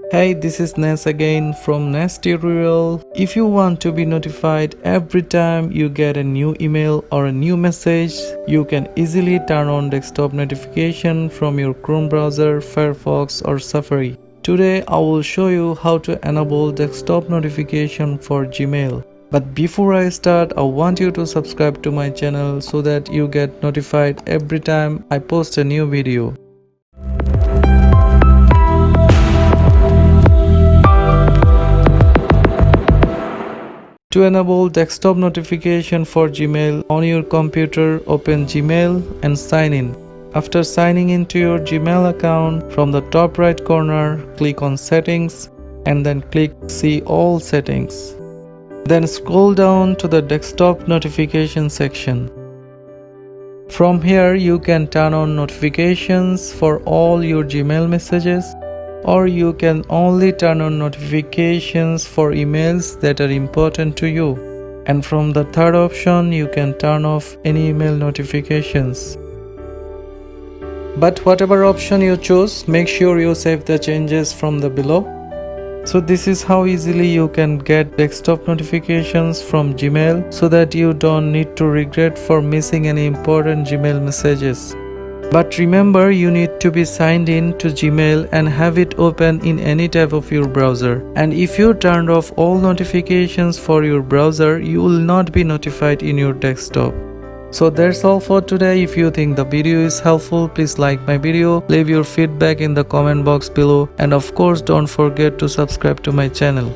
Hey, this is Nes again from Nes Tutorial. If you want to be notified every time you get a new email or a new message, you can easily turn on desktop notification from your Chrome browser, Firefox or Safari. Today I will show you how to enable desktop notification for Gmail. But before I start, I want you to subscribe to my channel so that you get notified every time I post a new video. To enable desktop notification for Gmail on your computer, open Gmail and sign in. After signing into your Gmail account, from the top right corner, click on Settings and then click See All Settings. Then scroll down to the desktop notification section. From here, you can turn on notifications for all your Gmail messages, or you can only turn on notifications for emails that are important to you. And from the third option, you can turn off any email notifications. But whatever option you choose, make sure you save the changes from the below. So this is how easily you can get desktop notifications from Gmail so that you don't need to regret for missing any important Gmail messages. But remember, you need to be signed in to Gmail and have it open in any type of your browser. And if you turned off all notifications for your browser, you will not be notified in your desktop. So that's all for today. If you think the video is helpful, please like my video, leave your feedback in the comment box below, and of course don't forget to subscribe to my channel.